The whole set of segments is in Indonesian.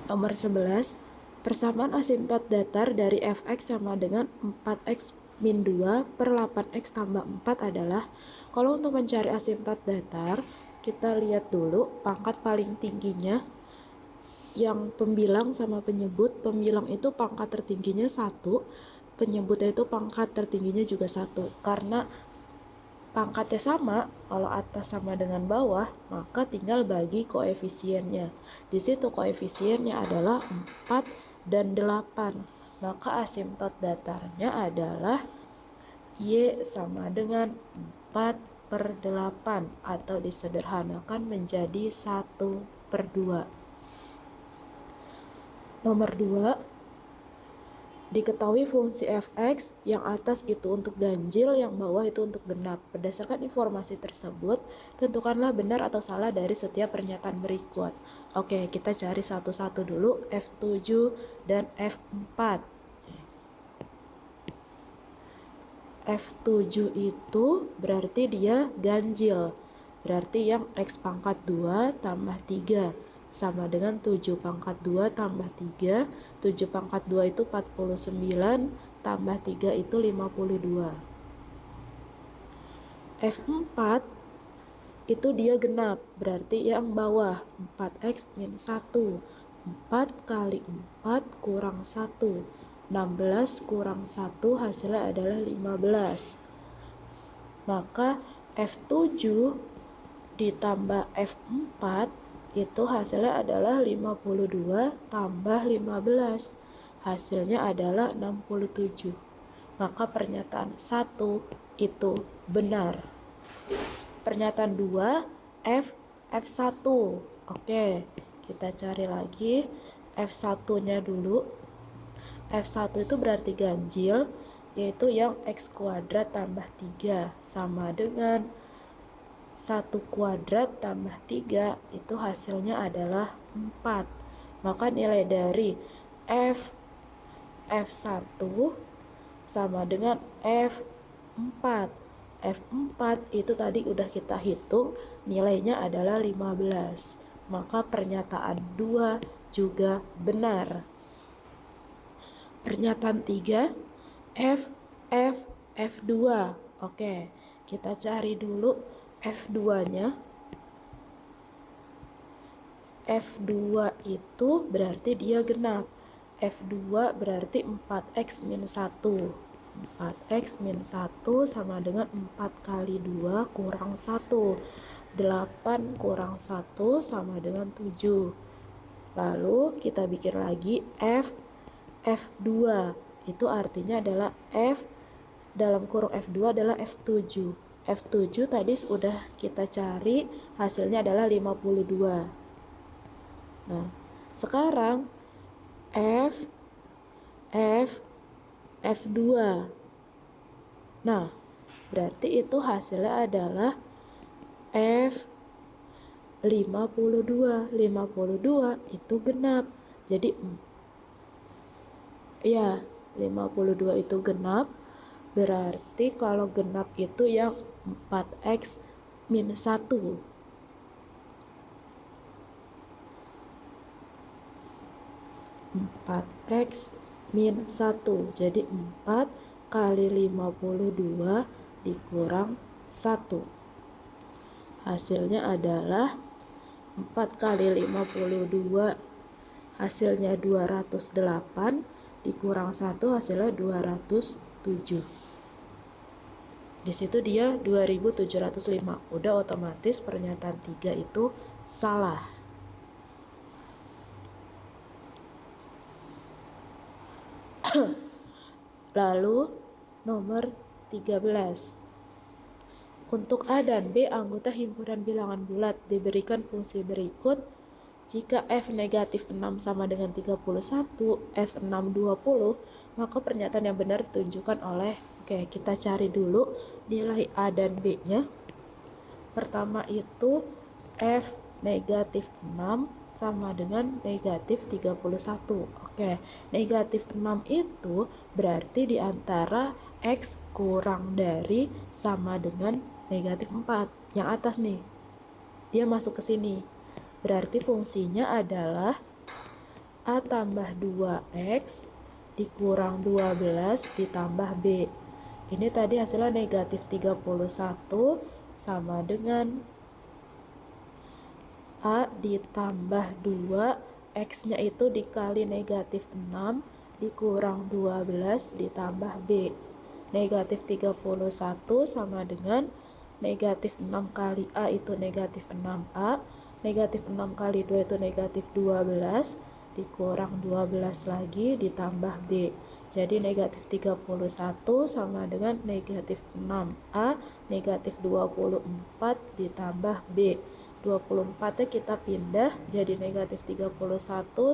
Nomor 11, persamaan asimtot datar dari fx sama dengan 4x min 2 per 8x tambah 4 adalah, kalau untuk mencari asimtot datar, kita lihat dulu pangkat paling tingginya yang pembilang sama penyebut. Pembilang itu pangkat tertingginya 1, penyebutnya itu pangkat tertingginya juga 1. Karena pangkatnya sama, kalau atas sama dengan bawah, maka tinggal bagi koefisiennya. Di situ koefisiennya adalah 4 dan 8. Maka asimtot datarnya adalah Y sama dengan 4 per 8, atau disederhanakan menjadi 1 per 2. Nomor 2, diketahui fungsi fx yang atas itu untuk ganjil, yang bawah itu untuk genap. Berdasarkan informasi tersebut, tentukanlah benar atau salah dari setiap pernyataan berikut. Oke, kita cari satu-satu dulu, F7 dan F4. F7 itu berarti dia ganjil, berarti yang X pangkat 2 tambah 3 sama dengan 7 pangkat 2 tambah 3. 7 pangkat 2 itu 49, tambah 3 itu 52. F4 itu dia genap, berarti yang bawah 4x min 1. 4 kali 4 kurang 1. 16 kurang 1 hasilnya adalah 15. Maka F7 ditambah F4 itu hasilnya adalah 52 tambah 15. Hasilnya adalah 67. Maka pernyataan 1 itu benar. Pernyataan 2, F1. Oke, kita cari lagi F1-nya dulu. F1 itu berarti ganjil, yaitu yang X kuadrat tambah 3 sama dengan 1 kuadrat tambah 3, itu hasilnya adalah 4. Maka nilai dari F1 sama dengan F4. F4 itu tadi udah kita hitung, nilainya adalah 15. Maka pernyataan 2 juga benar. Pernyataan 3, F2. Oke, kita cari dulu F2-nya. F2 itu berarti dia genap. F2 berarti 4x min 1. 4x min 1 sama dengan 4 kali 2 kurang 1. 8 kurang 1 sama dengan 7. Lalu kita bikin lagi F2. Itu artinya adalah F dalam kurung F2 adalah F7. F7 tadi sudah kita cari, hasilnya adalah 52. Nah, sekarang F2. Nah, berarti itu hasilnya adalah F52. 52 itu genap. Jadi ya, 52 itu genap. Berarti kalau genap itu yang 4x min 1. 4x min 1. Jadi 4 kali 52 dikurang 1. Hasilnya adalah 4 kali 52, hasilnya 208, dikurang 1 hasilnya 207. Di situ dia 2705. Udah otomatis pernyataan 3 itu salah. Lalu nomor 13. Untuk A dan B anggota himpunan bilangan bulat diberikan fungsi berikut. Jika F negatif 6 sama dengan 31, F6 20, maka pernyataan yang benar ditunjukkan oleh, oke, kita cari dulu nilai A dan B-nya. Pertama itu F negatif 6 sama dengan negatif 31. Oke, negatif 6 itu berarti di antara X kurang dari sama dengan negatif 4. Yang atas nih, dia masuk ke sini. Berarti fungsinya adalah A tambah 2X dikurang 12 ditambah B. Ini tadi hasilnya negatif 31 sama dengan A ditambah 2, X-nya itu dikali negatif 6 dikurang 12 ditambah B. Negatif 31 sama dengan negatif 6 kali A itu negatif 6A, negatif 6 kali 2 itu negatif 12, dikurang 12 lagi ditambah B. Jadi negatif 31 sama dengan negatif 6A, negatif 24 ditambah B. 24-nya kita pindah jadi negatif 31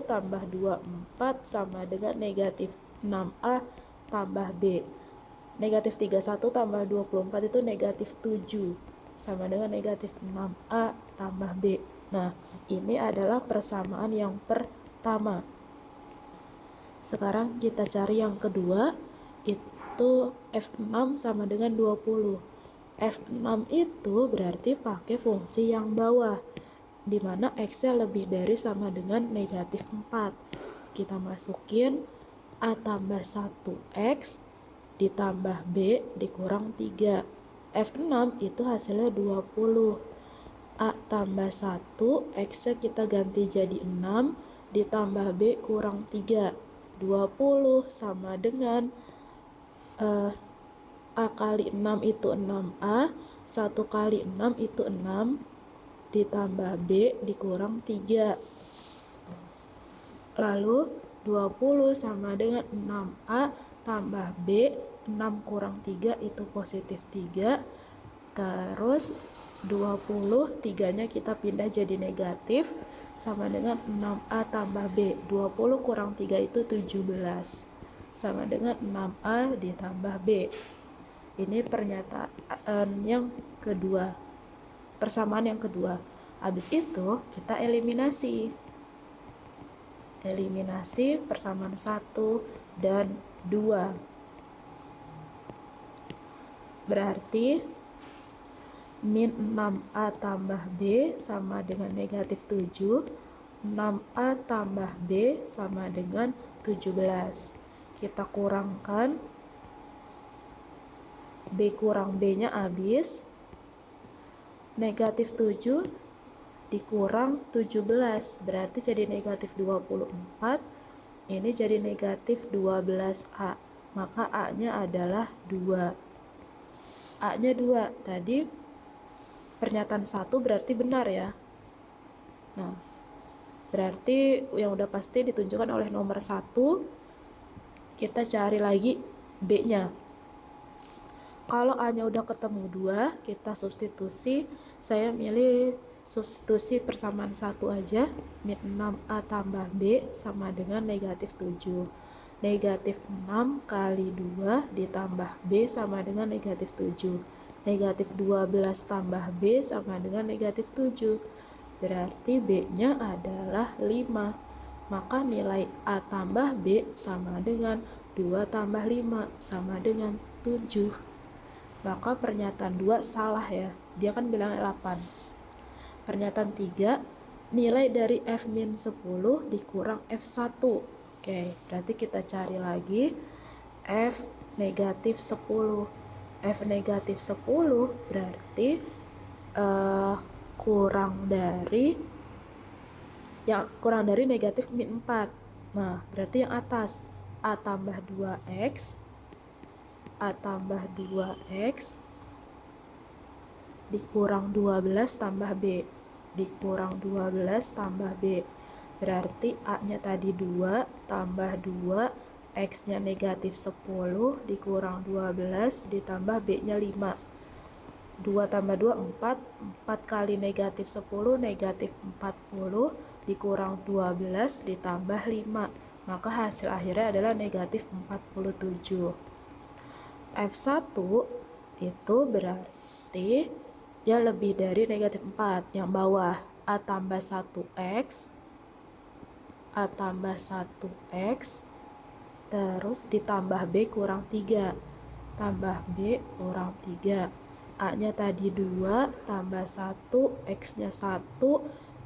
tambah 24 sama dengan negatif 6A tambah B. Negatif 31 tambah 24 itu negatif 7 sama dengan negatif 6A tambah B. Nah, ini adalah persamaan yang pertama. Sekarang kita cari yang kedua, itu F6 sama dengan 20. F6 itu berarti pakai fungsi yang bawah, di mana X-nya lebih dari sama dengan negatif 4. Kita masukin A tambah 1X ditambah B dikurang 3. F6 itu hasilnya 20. A tambah 1, X-nya kita ganti jadi 6, ditambah B kurang 3. 20 sama dengan A kali 6 itu 6A, 1 kali 6 itu 6, ditambah B dikurang 3. Lalu 20 sama dengan 6A tambah B, 6 kurang 3 itu positif 3. Terus 20, 3-nya kita pindah jadi negatif, sama dengan 6A tambah B. 20 kurang 3 itu 17, sama dengan 6A ditambah B. Ini pernyataan yang kedua, persamaan yang kedua. Habis itu kita eliminasi persamaan 1 dan 2. Berarti min 6A tambah B sama dengan negatif 7, 6A tambah B sama dengan 17. Kita kurangkan, B kurang B-nya habis, negatif 7 dikurang 17, berarti jadi negatif 24, ini jadi negatif 12A, maka A-nya adalah 2. A-nya 2, tadi pernyataan 1 berarti benar ya. Nah, berarti yang udah pasti ditunjukkan oleh nomor 1, kita cari lagi B-nya. Kalau A-nya udah ketemu 2, kita substitusi. Saya milih substitusi persamaan 1 aja. Min 6A tambah B sama dengan negatif 7. Negatif 6 kali 2 ditambah B sama dengan negatif 7. Negatif 12 tambah B sama dengan negatif 7. Berarti B-nya adalah 5. Maka nilai A tambah B sama dengan 2 tambah 5 sama dengan 7. Maka pernyataan 2 salah ya, dia kan bilang 8. Pernyataan 3, nilai dari F-10 dikurang F1. Oke, berarti kita cari lagi F negatif 10. F negatif 10 berarti kurang dari negatif min 4. Nah, berarti yang atas A tambah 2X dikurang 12 tambah B dikurang 12 tambah B. Berarti A-nya tadi 2 tambah 2, X-nya negatif 10 dikurang 12 ditambah B-nya 5. 2 tambah 2 4, 4 kali negatif 10 negatif 40 dikurang 12 ditambah 5. Maka hasil akhirnya adalah negatif 47. F1 itu berarti dia lebih dari negatif 4. Yang bawah A tambah 1X terus ditambah B kurang 3 tambah B kurang 3. A nya tadi 2 tambah 1, X nya 1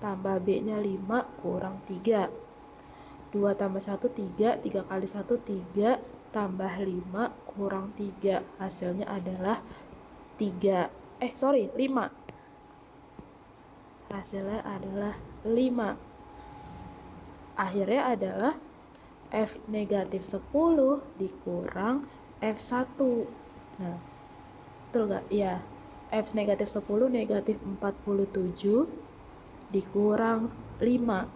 tambah B nya 5 kurang 3. 2 tambah 1, 3. 3 kali 1, 3. Tambah 5 kurang 3. Hasilnya adalah 3. 5. Hasilnya adalah 5. Akhirnya adalah F negatif 10 dikurang F1. Nah, betul gak? Ya, F negatif 10 negatif 47 dikurang 5.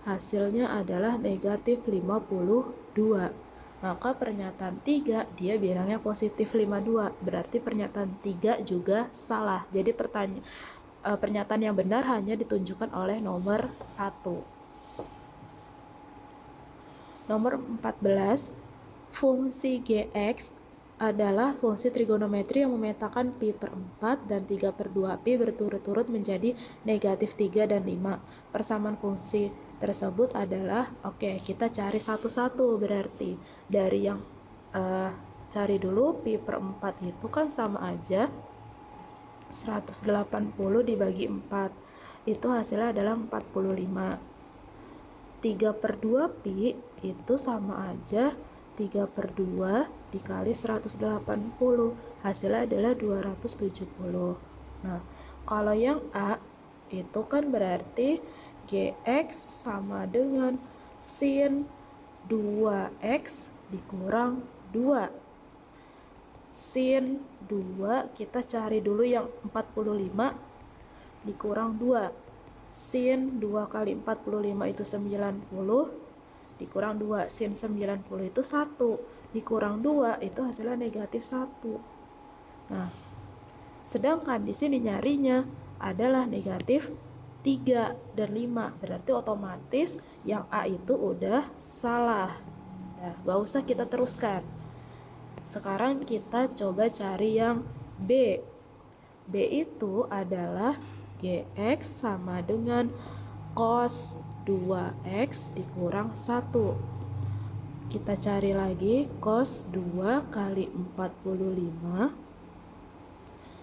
Hasilnya adalah negatif 52. Maka pernyataan 3 dia bilangnya positif 52. Berarti pernyataan 3 juga salah. Jadi pernyataan yang benar hanya ditunjukkan oleh nomor 1. Nomor 14, fungsi Gx adalah fungsi trigonometri yang memetakan pi per 4 dan 3 per 2 pi berturut-turut menjadi negatif 3 dan 5. Persamaan fungsi tersebut adalah, kita cari satu-satu. Berarti dari yang cari dulu pi per 4 itu kan sama aja 180 dibagi 4. Itu hasilnya adalah 45. 3 per 2 pi itu sama aja 3 per 2 dikali 180. Hasilnya adalah 270. Nah, kalau yang A itu kan berarti Gx sama dengan sin 2x dikurang 2. Sin 2 kita cari dulu yang 45 dikurang 2. Sin 2 kali 45 itu 90 dikurang 2. Sin 90 itu 1 dikurang 2 itu hasilnya negatif 1. Nah, sedangkan di sini nyarinya adalah negatif 3 dan 5. Berarti otomatis yang A itu udah salah. Nah, gak usah kita teruskan. Sekarang kita coba cari yang B. B itu adalah Gx sama dengan cos 2x dikurang 1. Kita cari lagi cos 2 kali 45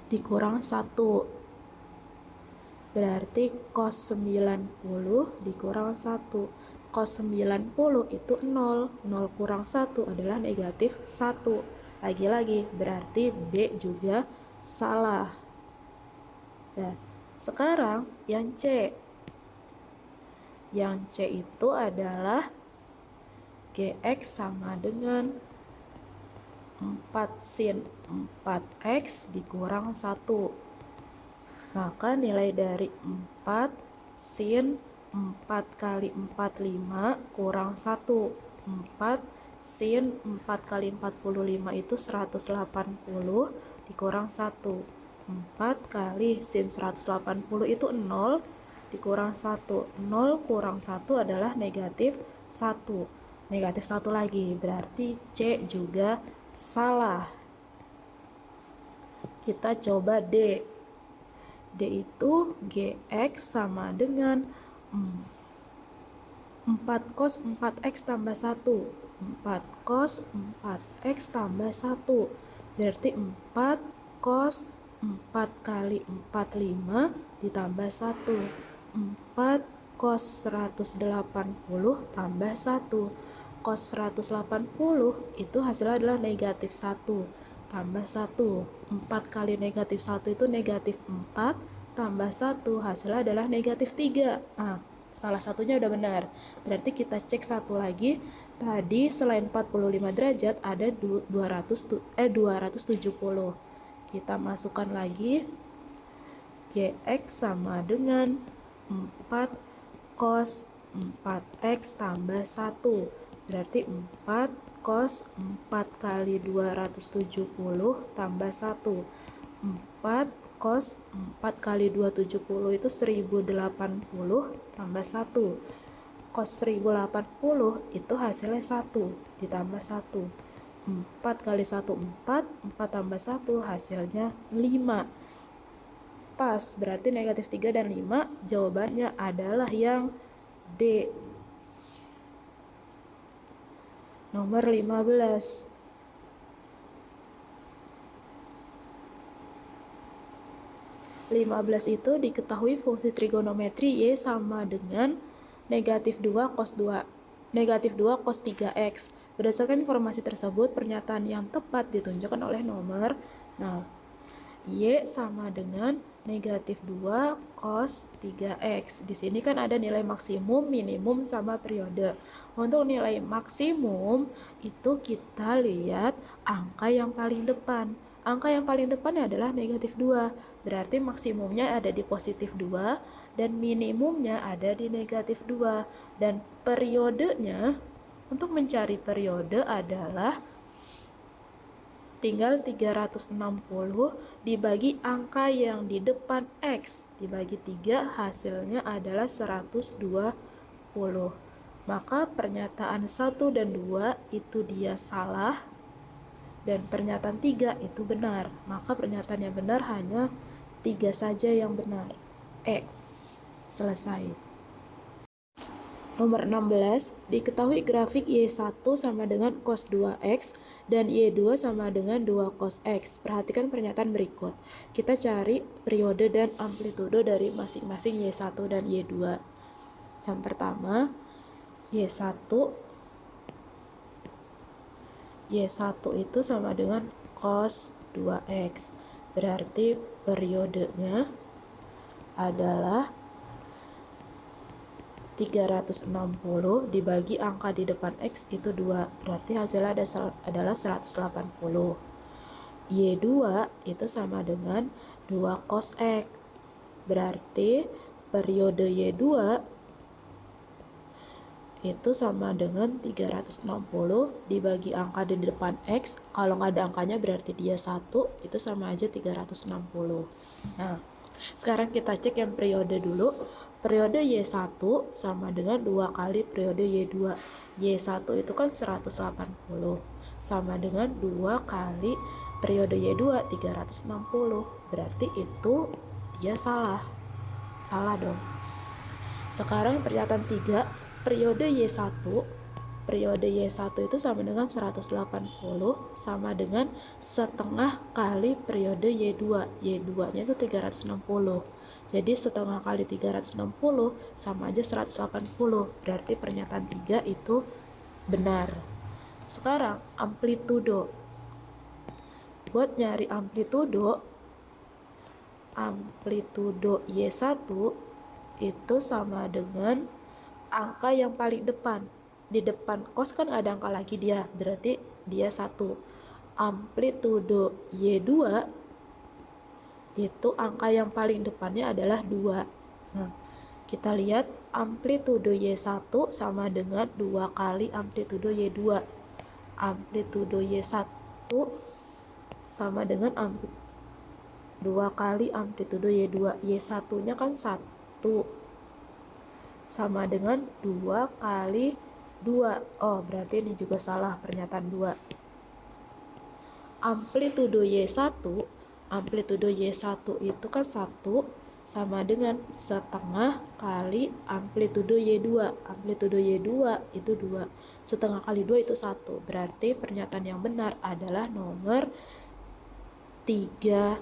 dikurang 1. Berarti cos 90 dikurang 1. Cos 90 itu 0. 0 kurang 1 adalah negatif 1. Lagi-lagi berarti B juga salah. Nah, sekarang yang C. Yang C itu adalah Gx sama dengan 4 sin 4x dikurang 1. Maka nilai dari 4 sin 4 kali 45 kurang 1. 4 sin 4 kali 45 itu 180 dikurang 1. 4 kali sin 180 itu 0 dikurang 1. 0 kurang 1 adalah negatif 1. Negatif 1 lagi, berarti C juga salah. Kita coba D. D itu Gx sama dengan 4 cos 4x tambah 1. 4 cos 4x tambah 1. Berarti 4 cos 4 kali 45 ditambah 1. 4 cos 180 tambah 1. Cos 180 itu hasilnya adalah negatif 1 tambah 1. 4 kali negatif 1 itu negatif 4 tambah 1 hasilnya adalah negatif 3. Nah, salah satunya udah benar. Berarti kita cek satu lagi. Tadi selain 45 derajat ada 270. Kita masukkan lagi Gx sama dengan 4 cos 4x tambah 1. Berarti 4 cos 4 kali 270 tambah 1. 4 cos 4 kali 270 itu 1080 tambah 1. Cos 1080 itu hasilnya 1 ditambah 1. 4 kali 1 4, 4 tambah 1 hasilnya 5. Pas, berarti negatif 3 dan 5 jawabannya adalah yang D. Nomor 15. Itu diketahui fungsi trigonometri Y sama dengan negatif 2 cos 2 negatif 2 cos 3x. Berdasarkan informasi tersebut, pernyataan yang tepat ditunjukkan oleh nomor 0. Y sama dengan negatif 2 cos 3x. Di sini kan ada nilai maksimum, minimum, sama periode. Untuk nilai maksimum itu kita lihat angka yang paling depan. Angka yang paling depan adalah negatif 2. Berarti maksimumnya ada di positif 2 dan minimumnya ada di negatif 2. Dan periodenya, untuk mencari periode adalah tinggal 360 dibagi angka yang di depan X dibagi 3, hasilnya adalah 120. Maka pernyataan 1 dan 2 itu dia salah dan pernyataan 3 itu benar. Maka pernyataan yang benar hanya 3 saja yang benar. Selesai. Nomor 16, diketahui grafik Y1 sama dengan cos 2X dan Y2 sama dengan 2 cos X. Perhatikan pernyataan berikut. Kita cari periode dan amplitudo dari masing-masing Y1 dan Y2. Yang pertama, Y1 itu sama dengan cos 2X. Berarti periodenya adalah 360 dibagi angka di depan X itu 2. Berarti hasilnya adalah 180. Y2 itu sama dengan 2 cos X. Berarti periode Y2 itu sama dengan 360 dibagi angka di depan X. Kalau nggak ada angkanya berarti dia 1, itu sama aja 360. Nah, sekarang kita cek yang periode dulu. Periode Y1 sama dengan 2 kali periode Y2. Y1 itu kan 180 sama dengan 2 kali periode Y2 360. Berarti itu dia salah. Salah dong. Sekarang pernyataan 3, periode Y1 itu sama dengan 180 sama dengan setengah kali periode Y2. Y2 nya itu 360. Jadi setengah kali 360 sama aja 180. Berarti pernyataan 3 itu benar. Sekarang amplitudo. Buat nyari amplitudo Y1 itu sama dengan angka yang paling depan. Di depan cos kan ada angka lagi dia, berarti dia 1. Amplitudo Y2 itu angka yang paling depannya adalah 2. Nah, kita lihat amplitudo Y1 sama dengan 2 kali amplitudo Y2. Amplitudo Y1 sama dengan 2 kali amplitudo Y2. Y1-nya kan 1. Sama dengan 2 kali 2. Oh, berarti ini juga salah pernyataan 2. Amplitudo Y1 itu kan 1 sama dengan setengah kali amplitudo Y2. Amplitudo Y2 itu 2. Setengah kali 2 itu 1. Berarti pernyataan yang benar adalah nomor 3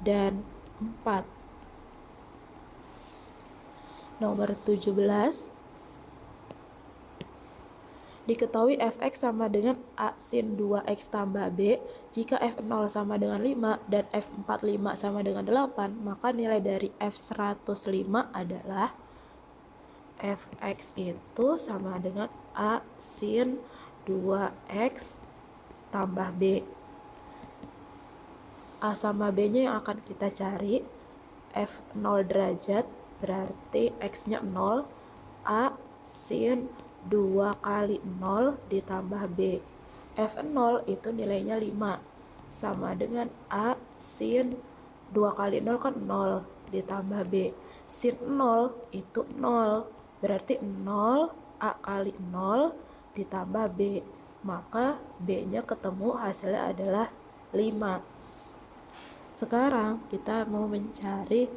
dan 4. Nomor 17, diketahui fx sama dengan a sin 2x tambah b jika f0 sama dengan 5 dan f45 sama dengan 8, maka nilai dari f105 adalah fx itu sama dengan a sin 2x tambah b. A sama b nya yang akan kita cari. F0 derajat berarti x-nya 0, A sin 2 kali 0 ditambah B. F0 itu nilainya 5, sama dengan A sin 2 kali 0 kan 0 ditambah B. Sin 0 itu 0, berarti 0 A kali 0 ditambah B. Maka B-nya ketemu, hasilnya adalah 5. Sekarang kita mau mencari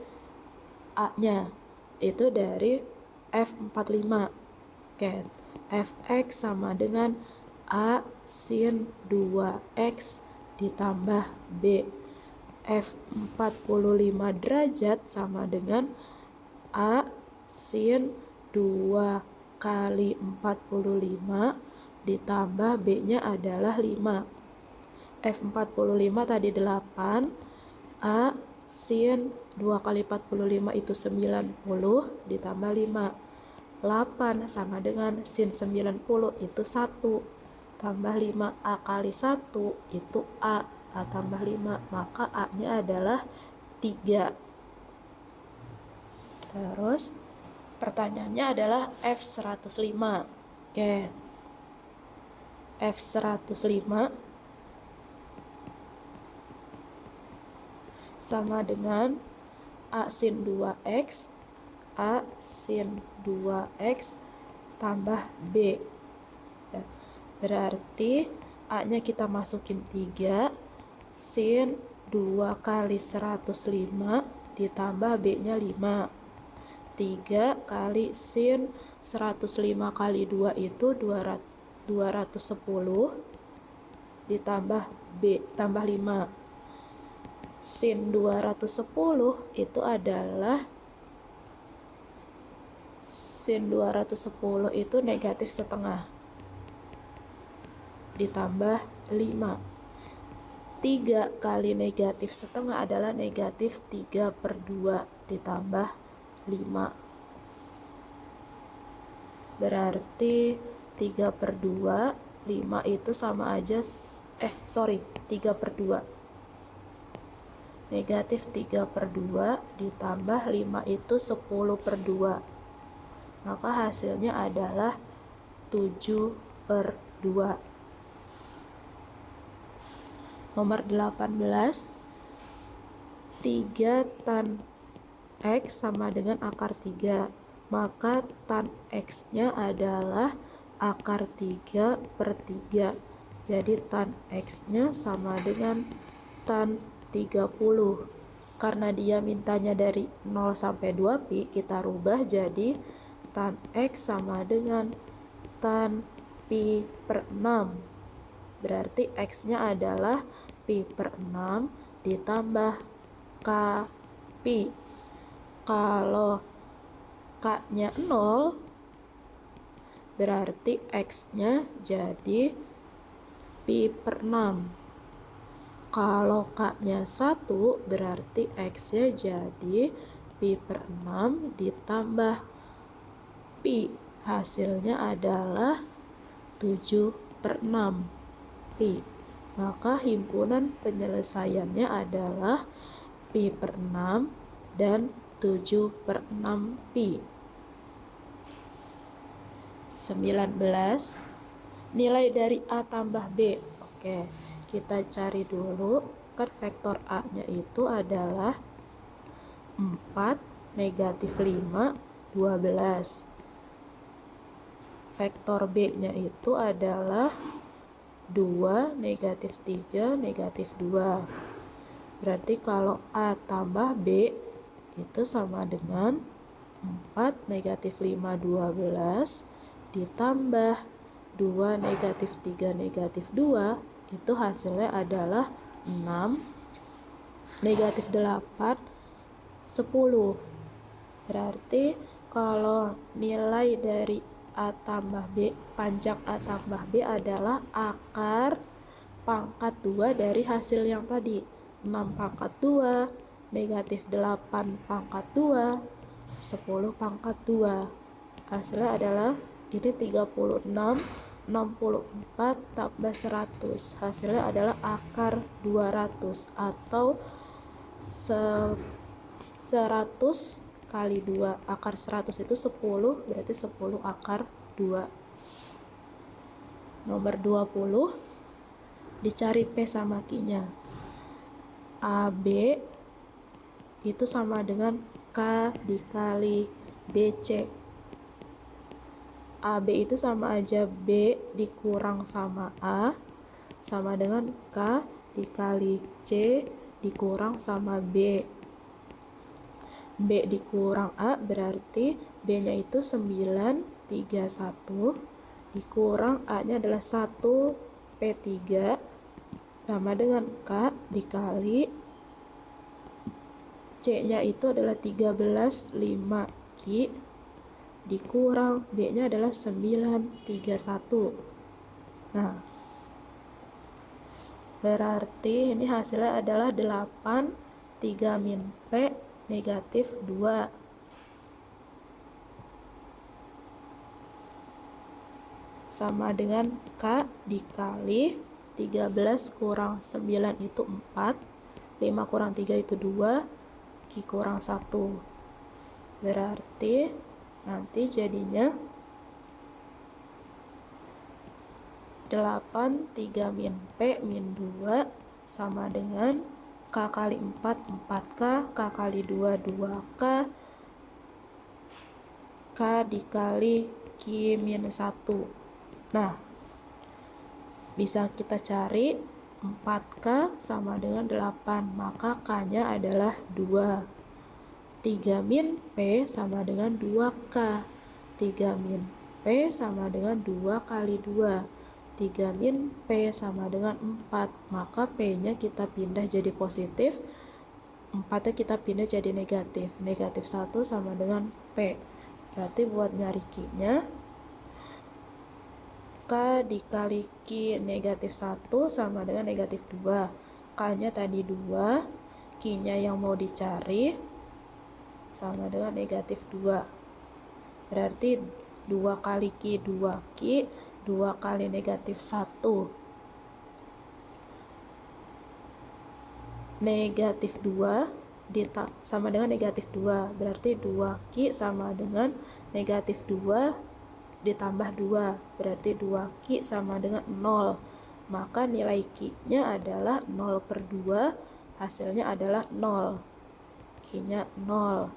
A-nya, itu dari F45. Oke, Fx sama dengan A sin 2x ditambah B. F45 derajat sama dengan A sin 2 kali 45 ditambah B-nya adalah 5. F45 tadi 8, A sin 2 kali 45 itu 90 ditambah 5. 8 sama dengan sin 90 itu 1 tambah 5. A kali 1 itu A tambah 5, maka A-nya adalah 3. Terus pertanyaannya adalah F105. Oke. F105 sama dengan A sin 2X, A sin 2X tambah B. Ya, berarti A-nya kita masukin 3, sin 2 kali 105 ditambah B-nya 5. 3 kali sin 105 kali 2 itu 210 ditambah B tambah 5. Sin 210 itu adalah negatif setengah ditambah 5. 3 kali negatif setengah adalah negatif 3/2 ditambah 5. Berarti 3/2, 5 itu sama aja 3/2. Negatif 3/2 ditambah 5 itu 10/2. Maka hasilnya adalah 7/2. Nomor 18, 3 tan X sama dengan akar 3. Maka tan X-nya adalah akar 3/3. Jadi tan X-nya sama dengan tan 30. Karena dia mintanya dari 0 sampai 2pi, kita rubah jadi tan X sama dengan tan pi/6. Berarti X-nya adalah pi/6 ditambah K pi. Kalau K-nya 0, berarti X-nya jadi pi/6. Kalau K-nya 1, berarti X-nya jadi pi/6 ditambah pi. Hasilnya adalah 7/6 pi. Maka himpunan penyelesaiannya adalah pi/6 dan 7/6 pi. 19, nilai dari A tambah B. Oke, kita cari dulu. Kan vektor A-nya itu adalah 4, negatif 5, 12. Vektor B-nya itu adalah 2, negatif 3, negatif 2. Berarti kalau A tambah B itu sama dengan 4, negatif 5, 12 ditambah 2, negatif 3, negatif 2, itu hasilnya adalah 6, negatif 8, 10. Berarti kalau nilai dari A tambah B, panjang A tambah B adalah akar pangkat 2 dari hasil yang tadi. 6 pangkat 2, negatif 8 pangkat 2, 10 pangkat 2. Hasilnya adalah ini 36, 64 tambah 100. Hasilnya adalah akar 200 atau 100 kali 2. Akar 100 itu 10, berarti 10 akar 2. Nomor 20, dicari P sama Q-nya. AB itu sama dengan K dikali BC. AB itu sama aja B dikurang sama A, sama dengan K dikali C dikurang sama B. B dikurang A berarti B-nya itu 931 dikurang A-nya adalah 1P3 sama dengan K dikali C-nya itu adalah 13,5 Q dikurang B-nya adalah 931. Nah, berarti ini hasilnya adalah 8, 3 min P, negatif 2. Sama dengan K dikali 13 kurang 9 itu 4, 5 kurang 3 itu 2, Q kurang 1. Berarti nanti jadinya 8, 3 min P min 2 sama dengan K kali 4, 4K, K kali 2, 2K, K dikali Q min 1. Nah, bisa kita cari 4K sama dengan 8, maka K-nya adalah 2. 3 min P sama dengan 2K. 3 min P sama dengan 2 kali 2. 3 min P sama dengan 4, maka P-nya kita pindah jadi positif, 4-nya kita pindah jadi negatif. Negatif 1 sama dengan P. Berarti buat nyari Q-nya, K dikali Q negatif 1 sama dengan negatif 2. K-nya tadi 2, Q-nya yang mau dicari sama dengan negatif 2. Berarti 2 kali Q, 2Q, 2 kali negatif 1. Negatif 2 sama dengan negatif 2. Berarti 2Q sama dengan negatif 2 ditambah 2. Berarti 2Q sama dengan 0. Maka nilai Q-nya adalah 0/2. Hasilnya adalah 0. Q-nya 0.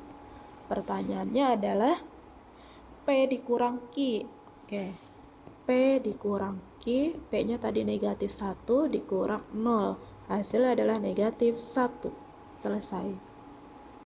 Pertanyaannya adalah P dikurang Q. Oke. P dikurang Q, P-nya tadi negatif 1 dikurang 0. Hasilnya adalah negatif 1. Selesai.